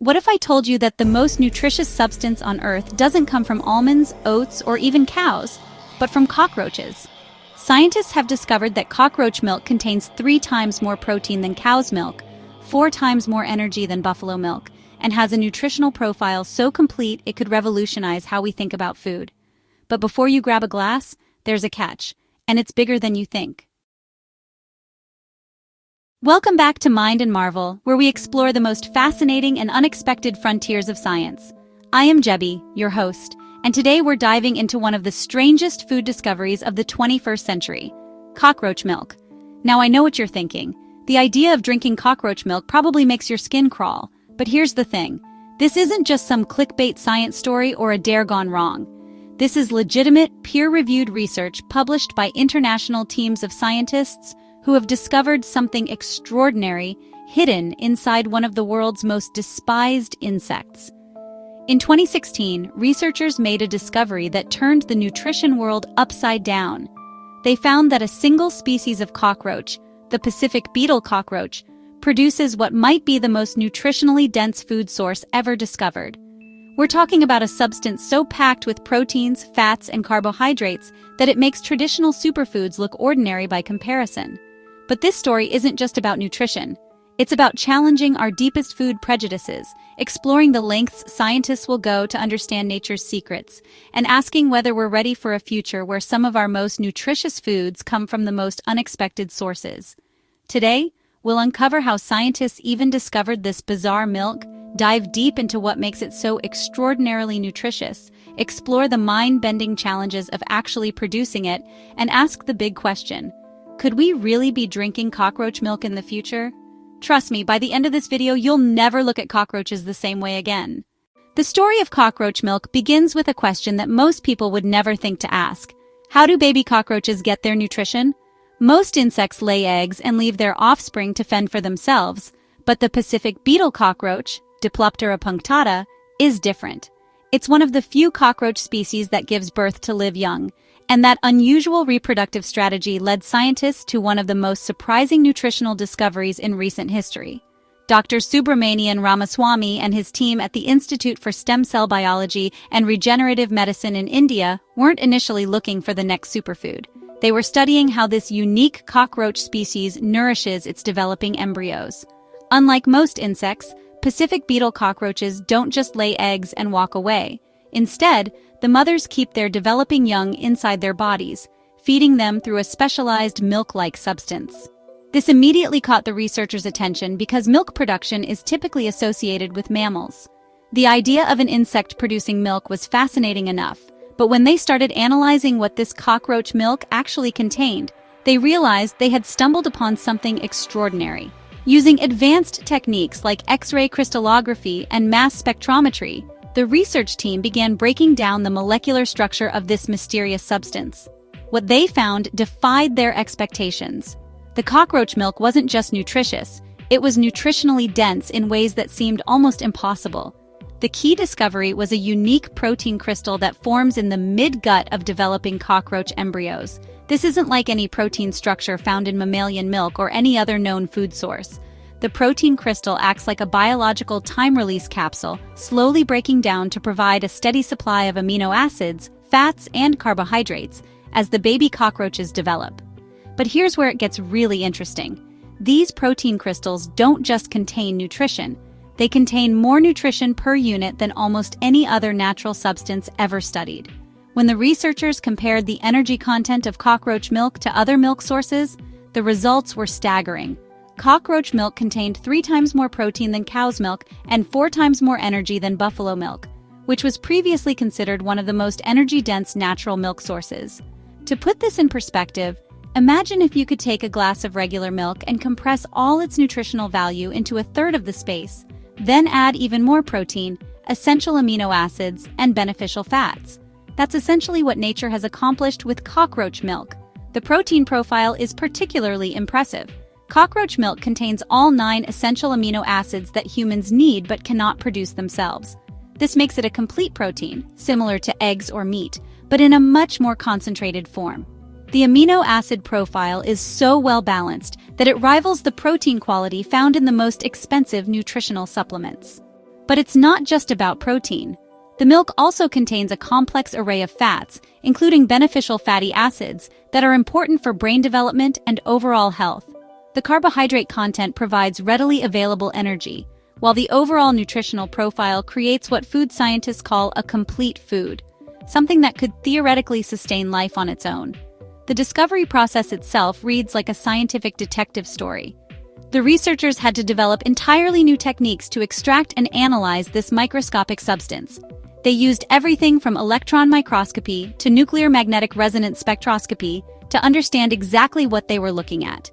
what if I told you that the most nutritious substance on Earth doesn't come from almonds, oats, or even cows, but from cockroaches? Scientists have discovered that cockroach milk contains 3 times more protein than cow's milk, 4 times more energy than buffalo milk, and has a nutritional profile so complete it could revolutionize how we think about food. But before you grab a glass, there's a catch, and it's bigger than you think. Welcome back to Mind and Marvel, where we explore the most fascinating and unexpected frontiers of science. I am Jebby, your host, and today we're diving into one of the strangest food discoveries of the 21st century: cockroach milk. Now I know what you're thinking. The idea of drinking cockroach milk probably makes your skin crawl, but here's the thing. This isn't just some clickbait science story or a dare gone wrong. This is legitimate, peer-reviewed research published by international teams of scientists who have discovered something extraordinary hidden inside one of the world's most despised insects. In 2016, researchers made a discovery that turned the nutrition world upside down. They found that a single species of cockroach, the Pacific beetle cockroach, produces what might be the most nutritionally dense food source ever discovered. We're talking about a substance so packed with proteins, fats, and carbohydrates that it makes traditional superfoods look ordinary by comparison. But this story isn't just about nutrition. It's about challenging our deepest food prejudices, exploring the lengths scientists will go to understand nature's secrets, and asking whether we're ready for a future where some of our most nutritious foods come from the most unexpected sources. Today, we'll uncover how scientists even discovered this bizarre milk, dive deep into what makes it so extraordinarily nutritious, explore the mind-bending challenges of actually producing it, and ask the big question: could we really be drinking cockroach milk in the future? Trust me, by the end of this video, you'll never look at cockroaches the same way again. The story of cockroach milk begins with a question that most people would never think to ask. How do baby cockroaches get their nutrition? Most insects lay eggs and leave their offspring to fend for themselves, but the Pacific beetle cockroach, Diploptera punctata, is different. It's one of the few cockroach species that gives birth to live young, and that unusual reproductive strategy led scientists to one of the most surprising nutritional discoveries in recent history. Dr. Subramanian Ramaswamy and his team at the Institute for Stem Cell Biology and Regenerative Medicine in India weren't initially looking for the next superfood. They were studying how this unique cockroach species nourishes its developing embryos. Unlike most insects, Pacific beetle cockroaches don't just lay eggs and walk away. Instead, the mothers keep their developing young inside their bodies, feeding them through a specialized milk-like substance. This immediately caught the researchers' attention because milk production is typically associated with mammals. The idea of an insect producing milk was fascinating enough, but when they started analyzing what this cockroach milk actually contained, they realized they had stumbled upon something extraordinary. Using advanced techniques like X-ray crystallography and mass spectrometry, the research team began breaking down the molecular structure of this mysterious substance. What they found defied their expectations. The cockroach milk wasn't just nutritious, it was nutritionally dense in ways that seemed almost impossible. The key discovery was a unique protein crystal that forms in the mid-gut of developing cockroach embryos. This isn't like any protein structure found in mammalian milk or any other known food source. The protein crystal acts like a biological time-release capsule, slowly breaking down to provide a steady supply of amino acids, fats, and carbohydrates as the baby cockroaches develop. But here's where it gets really interesting. These protein crystals don't just contain nutrition. They contain more nutrition per unit than almost any other natural substance ever studied. When the researchers compared the energy content of cockroach milk to other milk sources, the results were staggering. Cockroach milk contained 3 times more protein than cow's milk and 4 times more energy than buffalo milk, which was previously considered one of the most energy-dense natural milk sources. To put this in perspective, imagine if you could take a glass of regular milk and compress all its nutritional value into a third of the space, then add even more protein, essential amino acids, and beneficial fats. That's essentially what nature has accomplished with cockroach milk. The protein profile is particularly impressive. Cockroach milk contains all 9 essential amino acids that humans need but cannot produce themselves. This makes it a complete protein, similar to eggs or meat, but in a much more concentrated form. The amino acid profile is so well balanced that it rivals the protein quality found in the most expensive nutritional supplements. But it's not just about protein. The milk also contains a complex array of fats, including beneficial fatty acids, that are important for brain development and overall health. The carbohydrate content provides readily available energy, while the overall nutritional profile creates what food scientists call a complete food, something that could theoretically sustain life on its own. The discovery process itself reads like a scientific detective story. The researchers had to develop entirely new techniques to extract and analyze this microscopic substance. They used everything from electron microscopy to nuclear magnetic resonance spectroscopy to understand exactly what they were looking at.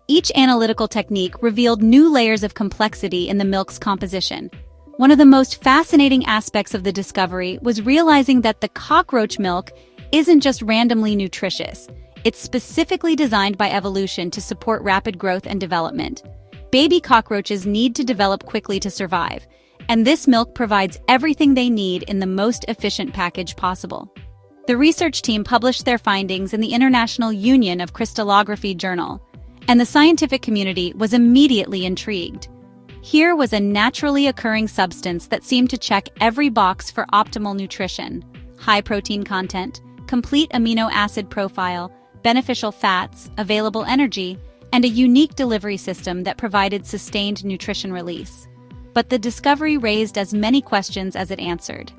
Each analytical technique revealed new layers of complexity in the milk's composition. One of the most fascinating aspects of the discovery was realizing that the cockroach milk isn't just randomly nutritious. It's specifically designed by evolution to support rapid growth and development. Baby cockroaches need to develop quickly to survive, and this milk provides everything they need in the most efficient package possible. The research team published their findings in the International Union of Crystallography journal, and the scientific community was immediately intrigued. Here was a naturally occurring substance that seemed to check every box for optimal nutrition: high protein content, complete amino acid profile, beneficial fats, available energy, and a unique delivery system that provided sustained nutrition release. But the discovery raised as many questions as it answered.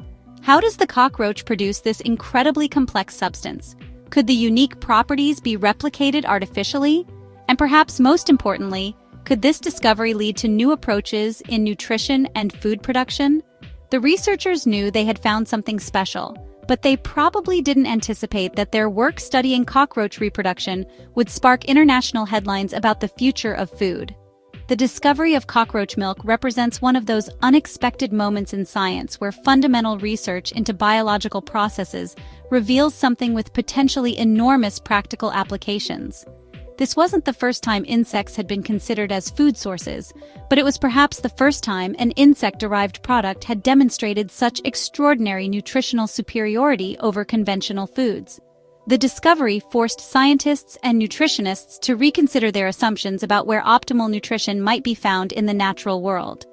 How does the cockroach produce this incredibly complex substance? Could the unique properties be replicated artificially? And perhaps most importantly, could this discovery lead to new approaches in nutrition and food production? The researchers knew they had found something special, but they probably didn't anticipate that their work studying cockroach reproduction would spark international headlines about the future of food. The discovery of cockroach milk represents one of those unexpected moments in science where fundamental research into biological processes reveals something with potentially enormous practical applications. This wasn't the first time insects had been considered as food sources, but it was perhaps the first time an insect-derived product had demonstrated such extraordinary nutritional superiority over conventional foods. The discovery forced scientists and nutritionists to reconsider their assumptions about where optimal nutrition might be found in the natural world.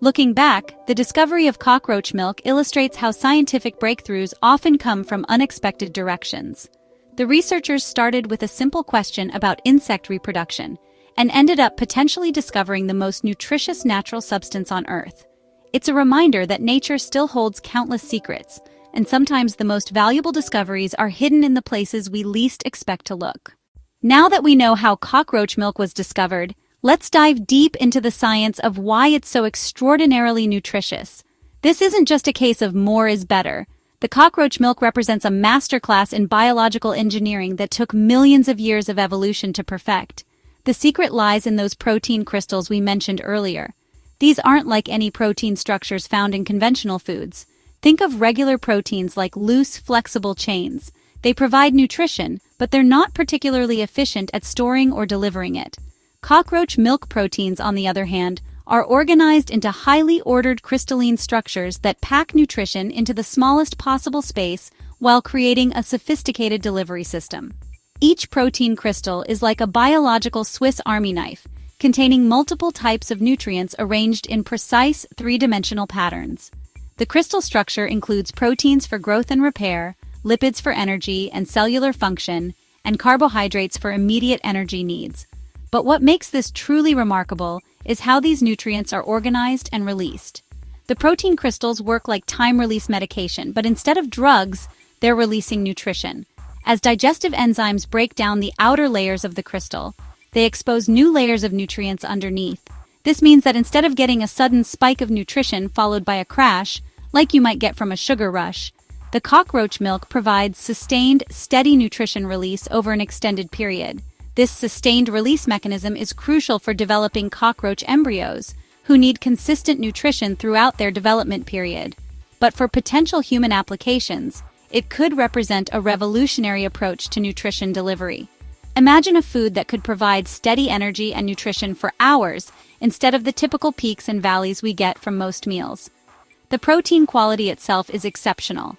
Looking back, the discovery of cockroach milk illustrates how scientific breakthroughs often come from unexpected directions. The researchers started with a simple question about insect reproduction and ended up potentially discovering the most nutritious natural substance on Earth. It's a reminder that nature still holds countless secrets, and sometimes the most valuable discoveries are hidden in the places we least expect to look. Now that we know how cockroach milk was discovered, let's dive deep into the science of why it's so extraordinarily nutritious. This isn't just a case of more is better. The cockroach milk represents a masterclass in biological engineering that took millions of years of evolution to perfect. The secret lies in those protein crystals we mentioned earlier. These aren't like any protein structures found in conventional foods. Think of regular proteins like loose, flexible chains. They provide nutrition, but they're not particularly efficient at storing or delivering it. Cockroach milk proteins, on the other hand, are organized into highly ordered crystalline structures that pack nutrition into the smallest possible space while creating a sophisticated delivery system. Each protein crystal is like a biological Swiss Army knife, containing multiple types of nutrients arranged in precise three-dimensional patterns. The crystal structure includes proteins for growth and repair, lipids for energy and cellular function, and carbohydrates for immediate energy needs. But what makes this truly remarkable is how these nutrients are organized and released. The protein crystals work like time-release medication, but instead of drugs, they're releasing nutrition. As digestive enzymes break down the outer layers of the crystal, they expose new layers of nutrients underneath. This means that instead of getting a sudden spike of nutrition followed by a crash, like you might get from a sugar rush, the cockroach milk provides sustained, steady nutrition release over an extended period. This sustained release mechanism is crucial for developing cockroach embryos, who need consistent nutrition throughout their development period. But for potential human applications, it could represent a revolutionary approach to nutrition delivery. Imagine a food that could provide steady energy and nutrition for hours instead of the typical peaks and valleys we get from most meals. The protein quality itself is exceptional.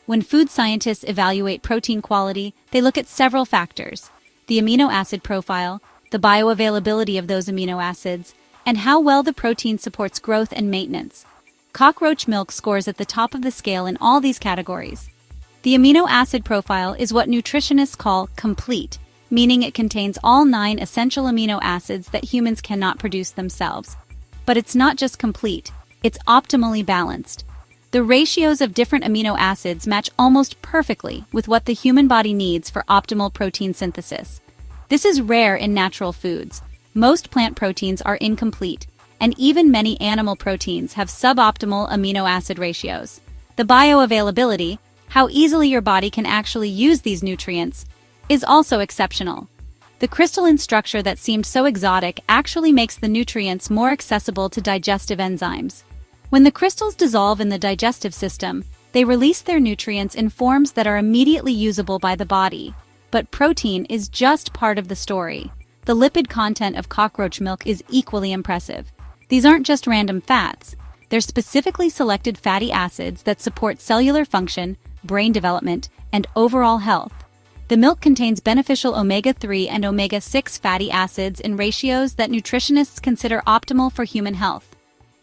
When food scientists evaluate protein quality, they look at several factors: the amino acid profile, the bioavailability of those amino acids, and how well the protein supports growth and maintenance. Cockroach milk scores at the top of the scale in all these categories. The amino acid profile is what nutritionists call complete, meaning it contains all 9 essential amino acids that humans cannot produce themselves. But it's not just complete, it's optimally balanced. The ratios of different amino acids match almost perfectly with what the human body needs for optimal protein synthesis. This is rare in natural foods. Most plant proteins are incomplete, and even many animal proteins have suboptimal amino acid ratios. The bioavailability, how easily your body can actually use these nutrients, is also exceptional. The crystalline structure that seemed so exotic actually makes the nutrients more accessible to digestive enzymes. When the crystals dissolve in the digestive system, they release their nutrients in forms that are immediately usable by the body. But protein is just part of the story. The lipid content of cockroach milk is equally impressive. These aren't just random fats. They're specifically selected fatty acids that support cellular function, brain development, and overall health. The milk contains beneficial omega-3 and omega-6 fatty acids in ratios that nutritionists consider optimal for human health.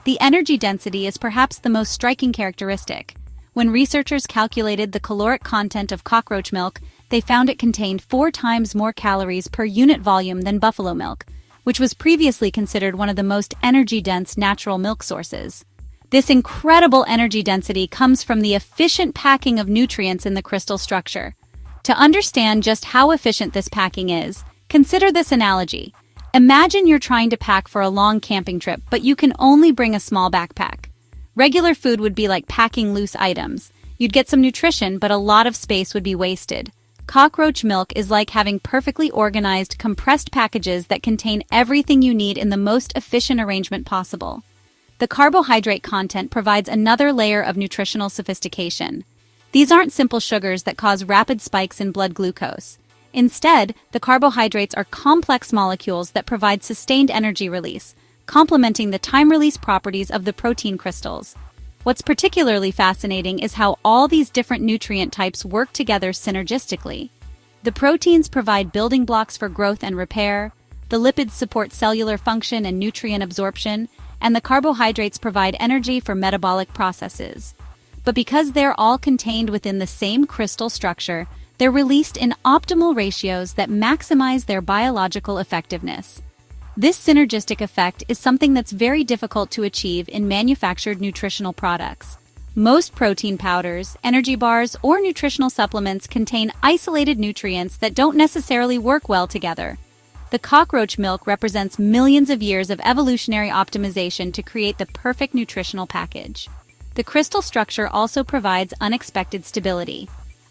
The energy density is perhaps the most striking characteristic. When researchers calculated the caloric content of cockroach milk, they found it contained 4 times more calories per unit volume than buffalo milk, which was previously considered one of the most energy-dense natural milk sources. This incredible energy density comes from the efficient packing of nutrients in the crystal structure. To understand just how efficient this packing is, consider this analogy. Imagine you're trying to pack for a long camping trip, but you can only bring a small backpack. Regular food would be like packing loose items. You'd get some nutrition, but a lot of space would be wasted. Cockroach milk is like having perfectly organized, compressed packages that contain everything you need in the most efficient arrangement possible. The carbohydrate content provides another layer of nutritional sophistication. These aren't simple sugars that cause rapid spikes in blood glucose. Instead, the carbohydrates are complex molecules that provide sustained energy release, complementing the time-release properties of the protein crystals. What's particularly fascinating is how all these different nutrient types work together synergistically. The proteins provide building blocks for growth and repair, the lipids support cellular function and nutrient absorption, and the carbohydrates provide energy for metabolic processes. But because they're all contained within the same crystal structure, they're released in optimal ratios that maximize their biological effectiveness. This synergistic effect is something that's very difficult to achieve in manufactured nutritional products. Most protein powders, energy bars, or nutritional supplements contain isolated nutrients that don't necessarily work well together. The cockroach milk represents millions of years of evolutionary optimization to create the perfect nutritional package. The crystal structure also provides unexpected stability.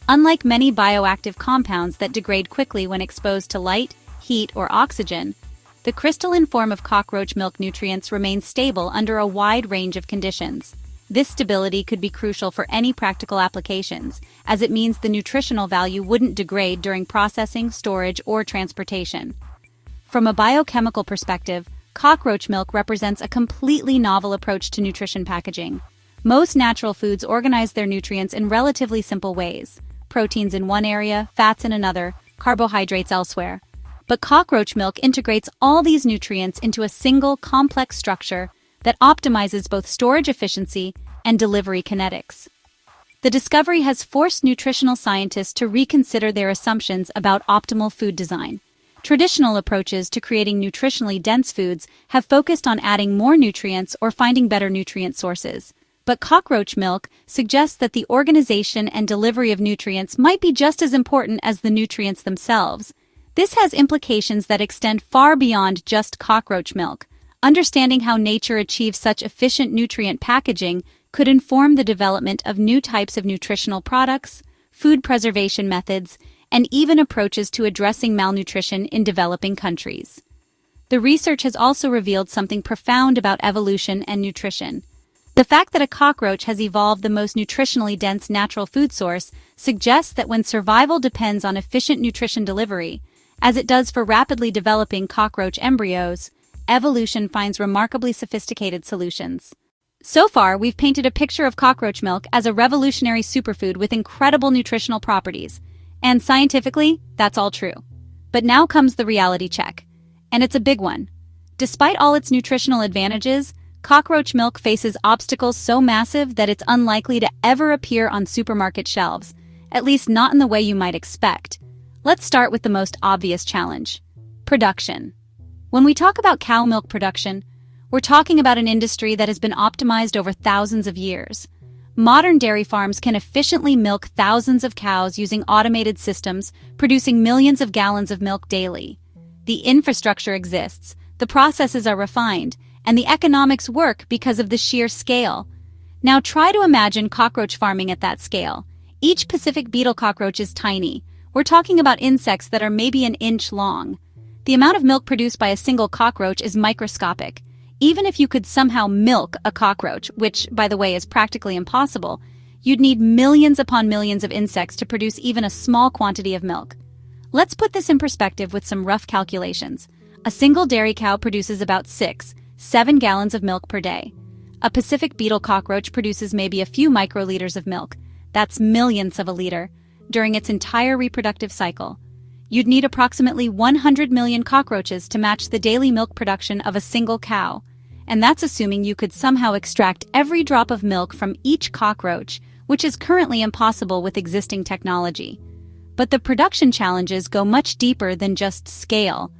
Unlike many bioactive compounds that degrade quickly when exposed to light, heat, or oxygen, the crystalline form of cockroach milk nutrients remains stable under a wide range of conditions. This stability could be crucial for any practical applications, as it means the nutritional value wouldn't degrade during processing, storage, or transportation. From a biochemical perspective, cockroach milk represents a completely novel approach to nutrition packaging. Most natural foods organize their nutrients in relatively simple ways. Proteins in one area, fats in another, carbohydrates elsewhere. But cockroach milk integrates all these nutrients into a single, complex structure that optimizes both storage efficiency and delivery kinetics. The discovery has forced nutritional scientists to reconsider their assumptions about optimal food design. Traditional approaches to creating nutritionally dense foods have focused on adding more nutrients or finding better nutrient sources. But cockroach milk suggests that the organization and delivery of nutrients might be just as important as the nutrients themselves. This has implications that extend far beyond just cockroach milk. Understanding how nature achieves such efficient nutrient packaging could inform the development of new types of nutritional products, food preservation methods, and even approaches to addressing malnutrition in developing countries. The research has also revealed something profound about evolution and nutrition. The fact that a cockroach has evolved the most nutritionally dense natural food source suggests that when survival depends on efficient nutrition delivery, as it does for rapidly developing cockroach embryos, evolution finds remarkably sophisticated solutions. So far, we've painted a picture of cockroach milk as a revolutionary superfood with incredible nutritional properties. And scientifically, that's all true. But now comes the reality check. And it's a big one. Despite all its nutritional advantages, cockroach milk faces obstacles so massive that it's unlikely to ever appear on supermarket shelves, at least not in the way you might expect. Let's start with the most obvious challenge: production. When we talk about cow milk production, we're talking about an industry that has been optimized over thousands of years. Modern dairy farms can efficiently milk thousands of cows using automated systems, producing millions of gallons of milk daily. The infrastructure exists, the processes are refined, and the economics work because of the sheer scale. Now try to imagine cockroach farming at that scale. Each Pacific beetle cockroach is tiny. We're talking about insects that are maybe an inch long. The amount of milk produced by a single cockroach is microscopic. Even if you could somehow milk a cockroach, which, by the way, is practically impossible, you'd need millions upon millions of insects to produce even a small quantity of milk. Let's put this in perspective with some rough calculations. A single dairy cow produces about 6-7 gallons of milk per day. A Pacific beetle cockroach produces maybe a few microliters of milk. That's millionths of a liter during its entire reproductive cycle. You'd need approximately 100 million cockroaches to match the daily milk production of a single cow. And that's assuming you could somehow extract every drop of milk from each cockroach, which is currently impossible with existing technology. But the production challenges go much deeper than just scale.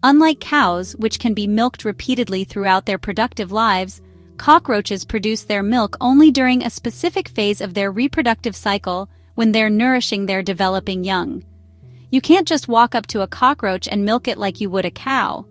Unlike cows, which can be milked repeatedly throughout their productive lives, cockroaches produce their milk only during a specific phase of their reproductive cycle when they're nourishing their developing young. You can't just walk up to a cockroach and milk it like you would a cow.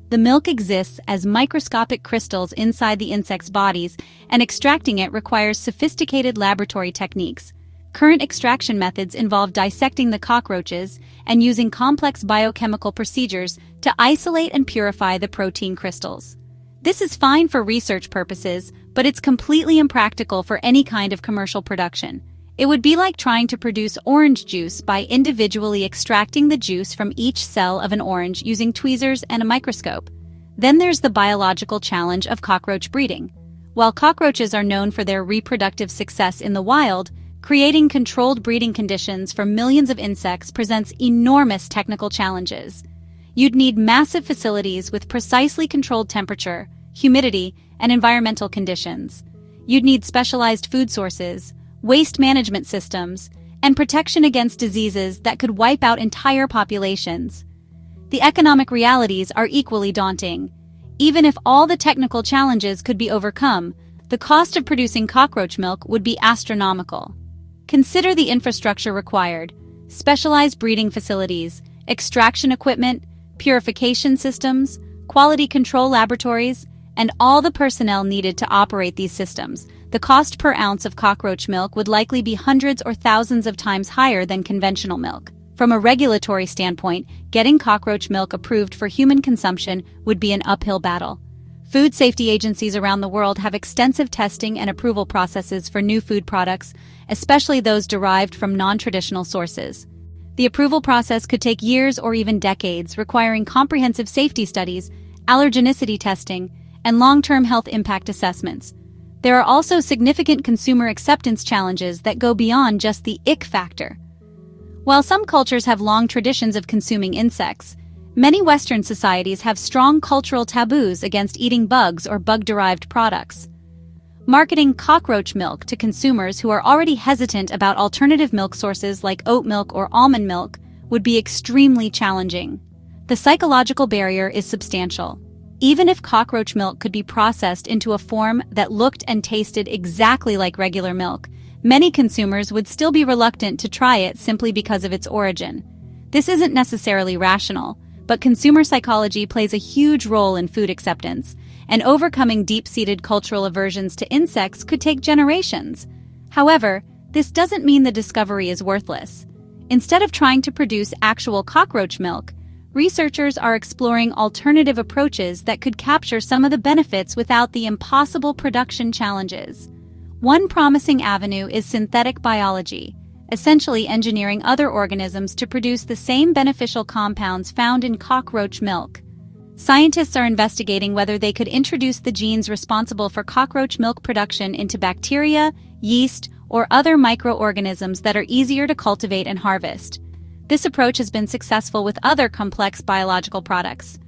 The milk exists as microscopic crystals inside the insects' bodies, and extracting it requires sophisticated laboratory techniques. Current extraction methods involve dissecting the cockroaches and using complex biochemical procedures to isolate and purify the protein crystals. This is fine for research purposes, but it's completely impractical for any kind of commercial production. It would be like trying to produce orange juice by individually extracting the juice from each cell of an orange using tweezers and a microscope. Then there's the biological challenge of cockroach breeding. While cockroaches are known for their reproductive success in the wild, creating controlled breeding conditions for millions of insects presents enormous technical challenges. You'd need massive facilities with precisely controlled temperature, humidity, and environmental conditions. You'd need specialized food sources, waste management systems, and protection against diseases that could wipe out entire populations. The economic realities are equally daunting. Even if all the technical challenges could be overcome, the cost of producing cockroach milk would be astronomical. Consider the infrastructure required: specialized breeding facilities, extraction equipment, purification systems, quality control laboratories, and all the personnel needed to operate these systems. The cost per ounce of cockroach milk would likely be hundreds or thousands of times higher than conventional milk. From a regulatory standpoint, getting cockroach milk approved for human consumption would be an uphill battle. Food safety agencies around the world have extensive testing and approval processes for new food products, especially those derived from non-traditional sources. The approval process could take years or even decades, requiring comprehensive safety studies, allergenicity testing, and long-term health impact assessments. There are also significant consumer acceptance challenges that go beyond just the ick factor. While some cultures have long traditions of consuming insects, many Western societies have strong cultural taboos against eating bugs or bug-derived products. Marketing cockroach milk to consumers who are already hesitant about alternative milk sources like oat milk or almond milk would be extremely challenging. The psychological barrier is substantial. Even if cockroach milk could be processed into a form that looked and tasted exactly like regular milk, many consumers would still be reluctant to try it simply because of its origin. This isn't necessarily rational, but consumer psychology plays a huge role in food acceptance, and overcoming deep-seated cultural aversions to insects could take generations. However, this doesn't mean the discovery is worthless. Instead of trying to produce actual cockroach milk, researchers are exploring alternative approaches that could capture some of the benefits without the impossible production challenges. One promising avenue is synthetic biology, essentially engineering other organisms to produce the same beneficial compounds found in cockroach milk. Scientists are investigating whether they could introduce the genes responsible for cockroach milk production into bacteria, yeast, or other microorganisms that are easier to cultivate and harvest. This approach has been successful with other complex biological products.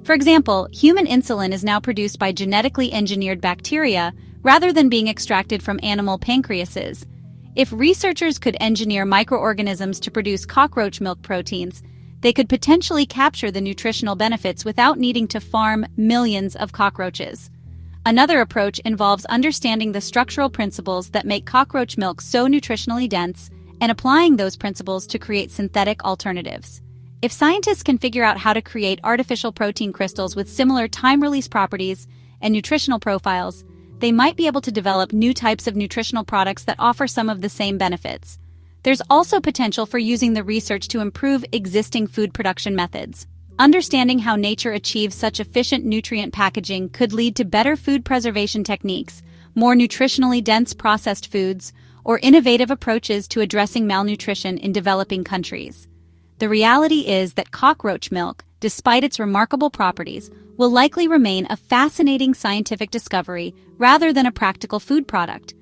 For example, human insulin is now produced by genetically engineered bacteria rather than being extracted from animal pancreases. If researchers could engineer microorganisms to produce cockroach milk proteins, they could potentially capture the nutritional benefits without needing to farm millions of cockroaches. Another approach involves understanding the structural principles that make cockroach milk so nutritionally dense and applying those principles to create synthetic alternatives. If scientists can figure out how to create artificial protein crystals with similar time-release properties and nutritional profiles, they might be able to develop new types of nutritional products that offer some of the same benefits. There's also potential for using the research to improve existing food production methods. Understanding how nature achieves such efficient nutrient packaging could lead to better food preservation techniques, more nutritionally dense processed foods, or innovative approaches to addressing malnutrition in developing countries. The reality is that cockroach milk, despite its remarkable properties, will likely remain a fascinating scientific discovery rather than a practical food product.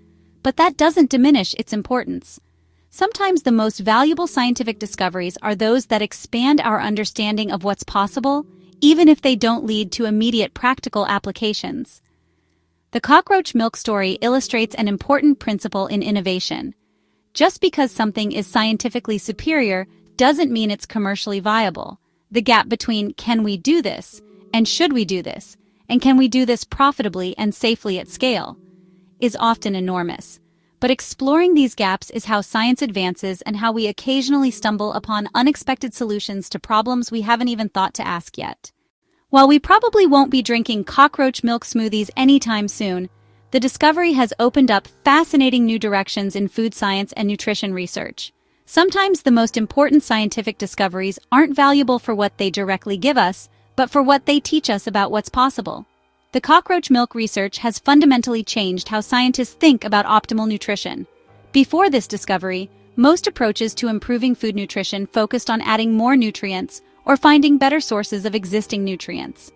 But that doesn't diminish its importance. Sometimes the most valuable scientific discoveries are those that expand our understanding of what's possible, even if they don't lead to immediate practical applications. The cockroach milk story illustrates an important principle in innovation. Just because something is scientifically superior doesn't mean it's commercially viable. The gap between "can we do this" and "should we do this" and "can we do this profitably and safely at scale" is often enormous. But exploring these gaps is how science advances and how we occasionally stumble upon unexpected solutions to problems we haven't even thought to ask yet. While we probably won't be drinking cockroach milk smoothies anytime soon, the discovery has opened up fascinating new directions in food science and nutrition research. Sometimes the most important scientific discoveries aren't valuable for what they directly give us, but for what they teach us about what's possible. The cockroach milk research has fundamentally changed how scientists think about optimal nutrition. Before this discovery, most approaches to improving food nutrition focused on adding more nutrients or finding better sources of existing nutrients.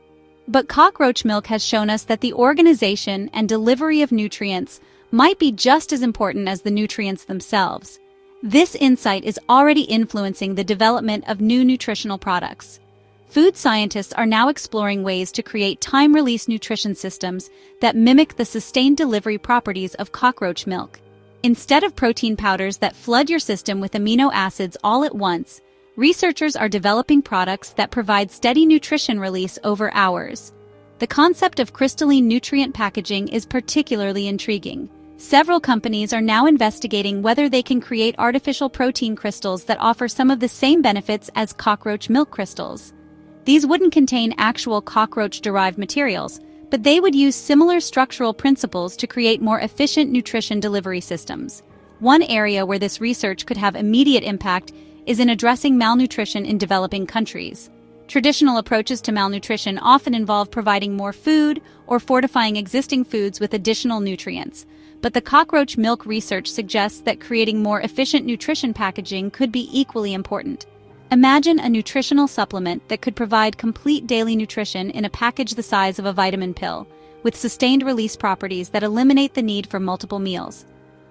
But cockroach milk has shown us that the organization and delivery of nutrients might be just as important as the nutrients themselves. This insight is already influencing the development of new nutritional products. Food scientists are now exploring ways to create time-release nutrition systems that mimic the sustained delivery properties of cockroach milk. Instead of protein powders that flood your system with amino acids all at once, researchers are developing products that provide steady nutrition release over hours. The concept of crystalline nutrient packaging is particularly intriguing. Several companies are now investigating whether they can create artificial protein crystals that offer some of the same benefits as cockroach milk crystals. These wouldn't contain actual cockroach-derived materials, but they would use similar structural principles to create more efficient nutrition delivery systems. One area where this research could have immediate impact is in addressing malnutrition in developing countries. Traditional approaches to malnutrition often involve providing more food or fortifying existing foods with additional nutrients, but the cockroach milk research suggests that creating more efficient nutrition packaging could be equally important. Imagine a nutritional supplement that could provide complete daily nutrition in a package the size of a vitamin pill, with sustained release properties that eliminate the need for multiple meals.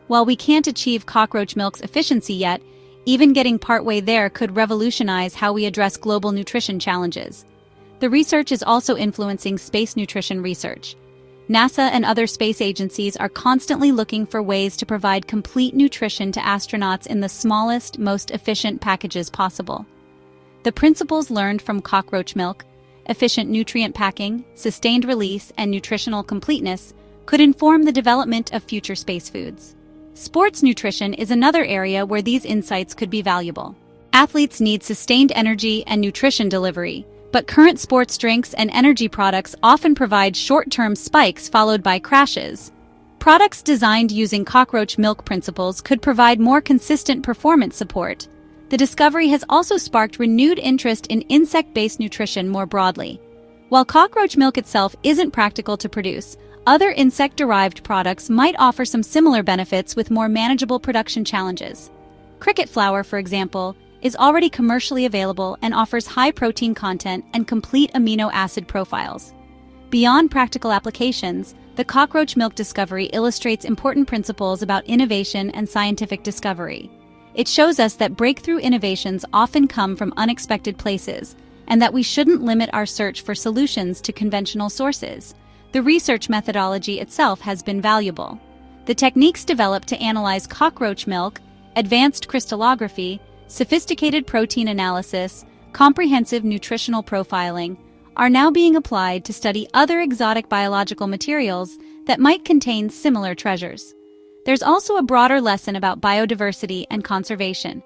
While we can't achieve cockroach milk's efficiency yet, even getting partway there could revolutionize how we address global nutrition challenges. The research is also influencing space nutrition research. NASA and other space agencies are constantly looking for ways to provide complete nutrition to astronauts in the smallest, most efficient packages possible. The principles learned from cockroach milk, efficient nutrient packing, sustained release, and nutritional completeness could inform the development of future space foods. Sports nutrition is another area where these insights could be valuable. Athletes need sustained energy and nutrition delivery, but current sports drinks and energy products often provide short-term spikes followed by crashes. Products designed using cockroach milk principles could provide more consistent performance support. The discovery has also sparked renewed interest in insect-based nutrition more broadly. While cockroach milk itself isn't practical to produce, other insect-derived products might offer some similar benefits with more manageable production challenges. Cricket flour, for example, is already commercially available and offers high protein content and complete amino acid profiles. Beyond practical applications, the cockroach milk discovery illustrates important principles about innovation and scientific discovery. It shows us that breakthrough innovations often come from unexpected places, and that we shouldn't limit our search for solutions to conventional sources. The research methodology itself has been valuable. The techniques developed to analyze cockroach milk, advanced crystallography, sophisticated protein analysis, comprehensive nutritional profiling, are now being applied to study other exotic biological materials that might contain similar treasures. There's also a broader lesson about biodiversity and conservation.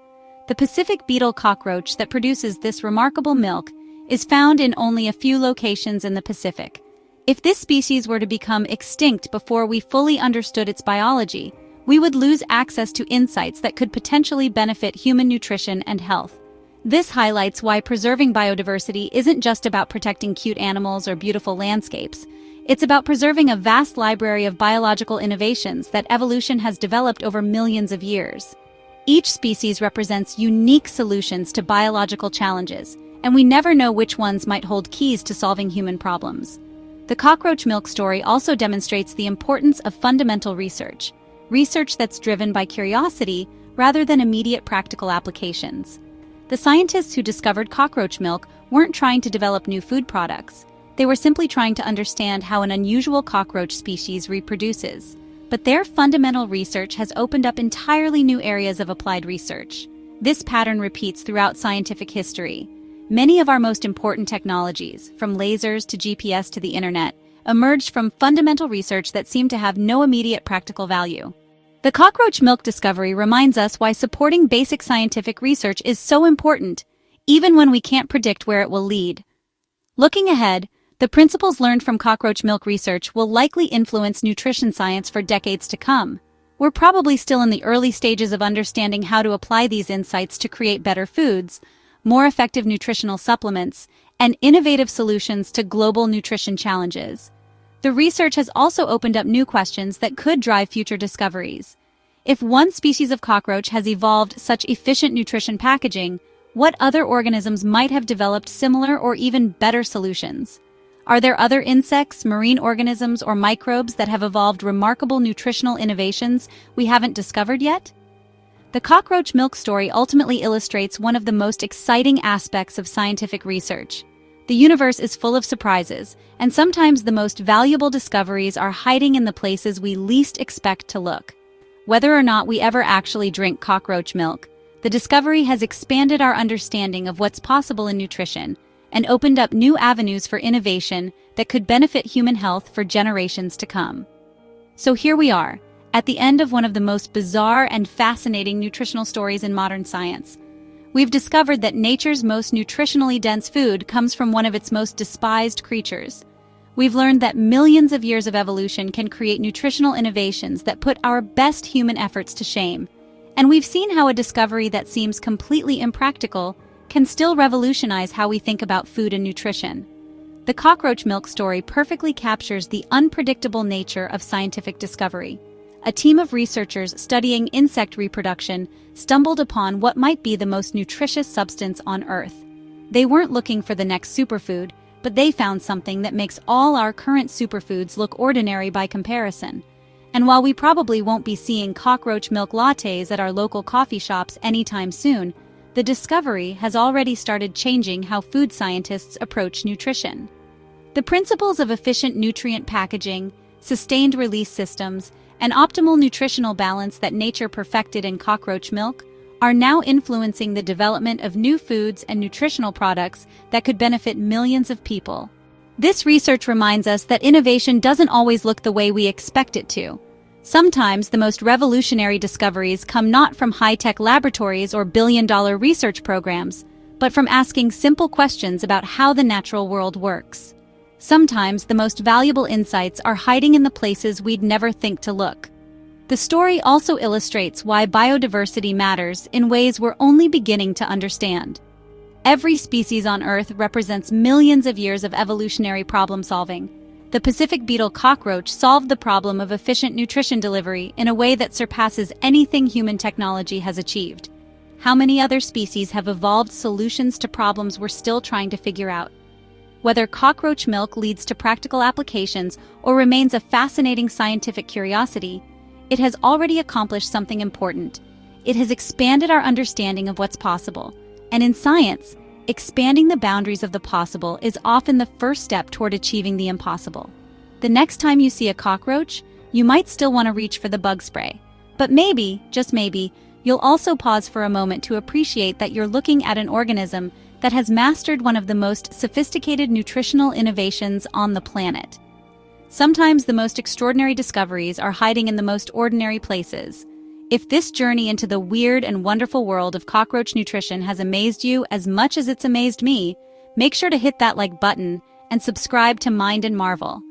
The Pacific beetle cockroach that produces this remarkable milk is found in only a few locations in the Pacific. If this species were to become extinct before we fully understood its biology, we would lose access to insights that could potentially benefit human nutrition and health. This highlights why preserving biodiversity isn't just about protecting cute animals or beautiful landscapes. It's about preserving a vast library of biological innovations that evolution has developed over millions of years. Each species represents unique solutions to biological challenges, and we never know which ones might hold keys to solving human problems. The cockroach milk story also demonstrates the importance of fundamental research that's driven by curiosity rather than immediate practical applications. The scientists who discovered cockroach milk weren't trying to develop new food products. They were simply trying to understand how an unusual cockroach species reproduces. But their fundamental research has opened up entirely new areas of applied research. This pattern repeats throughout scientific history. Many of our most important technologies, from lasers to GPS to the internet, emerged from fundamental research that seemed to have no immediate practical value. The cockroach milk discovery reminds us why supporting basic scientific research is so important, even when we can't predict where it will lead. Looking ahead, the principles learned from cockroach milk research will likely influence nutrition science for decades to come. We're probably still in the early stages of understanding how to apply these insights to create better foods, more effective nutritional supplements, and innovative solutions to global nutrition challenges. The research has also opened up new questions that could drive future discoveries. If one species of cockroach has evolved such efficient nutrition packaging, what other organisms might have developed similar or even better solutions? Are there other insects, marine organisms, or microbes that have evolved remarkable nutritional innovations we haven't discovered yet? The cockroach milk story ultimately illustrates one of the most exciting aspects of scientific research. The universe is full of surprises, and sometimes the most valuable discoveries are hiding in the places we least expect to look. Whether or not we ever actually drink cockroach milk, the discovery has expanded our understanding of what's possible in nutrition and opened up new avenues for innovation that could benefit human health for generations to come. So here we are, at the end of one of the most bizarre and fascinating nutritional stories in modern science. We've discovered that nature's most nutritionally dense food comes from one of its most despised creatures. We've learned that millions of years of evolution can create nutritional innovations that put our best human efforts to shame. And we've seen how a discovery that seems completely impractical can still revolutionize how we think about food and nutrition. The cockroach milk story perfectly captures the unpredictable nature of scientific discovery. A team of researchers studying insect reproduction stumbled upon what might be the most nutritious substance on Earth. They weren't looking for the next superfood, but they found something that makes all our current superfoods look ordinary by comparison. And while we probably won't be seeing cockroach milk lattes at our local coffee shops anytime soon, the discovery has already started changing how food scientists approach nutrition. The principles of efficient nutrient packaging, sustained release systems, and optimal nutritional balance that nature perfected in cockroach milk are now influencing the development of new foods and nutritional products that could benefit millions of people. This research reminds us that innovation doesn't always look the way we expect it to. Sometimes the most revolutionary discoveries come not from high-tech laboratories or billion-dollar research programs, but from asking simple questions about how the natural world works. Sometimes the most valuable insights are hiding in the places we'd never think to look. The story also illustrates why biodiversity matters in ways we're only beginning to understand. Every species on Earth represents millions of years of evolutionary problem-solving. The Pacific beetle cockroach solved the problem of efficient nutrition delivery in a way that surpasses anything human technology has achieved. How many other species have evolved solutions to problems we're still trying to figure out? Whether cockroach milk leads to practical applications or remains a fascinating scientific curiosity, it has already accomplished something important. It has expanded our understanding of what's possible. And in science, expanding the boundaries of the possible is often the first step toward achieving the impossible. The next time you see a cockroach, you might still want to reach for the bug spray. But maybe, just maybe, you'll also pause for a moment to appreciate that you're looking at an organism that has mastered one of the most sophisticated nutritional innovations on the planet. Sometimes the most extraordinary discoveries are hiding in the most ordinary places. If this journey into the weird and wonderful world of cockroach nutrition has amazed you as much as it's amazed me, make sure to hit that like button and subscribe to Mind and Marvel.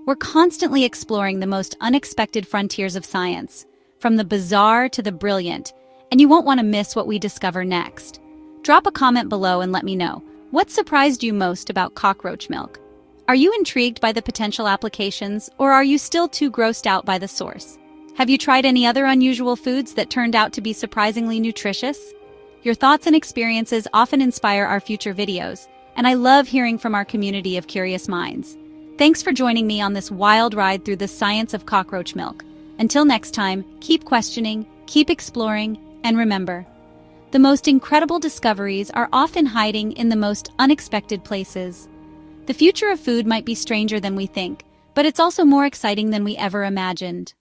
We're constantly exploring the most unexpected frontiers of science, from the bizarre to the brilliant, and you won't want to miss what we discover next. Drop a comment below and let me know, what surprised you most about cockroach milk? Are you intrigued by the potential applications, or are you still too grossed out by the source? Have you tried any other unusual foods that turned out to be surprisingly nutritious? Your thoughts and experiences often inspire our future videos, and I love hearing from our community of curious minds. Thanks for joining me on this wild ride through the science of cockroach milk. Until next time, keep questioning, keep exploring, and remember, the most incredible discoveries are often hiding in the most unexpected places. The future of food might be stranger than we think, but it's also more exciting than we ever imagined.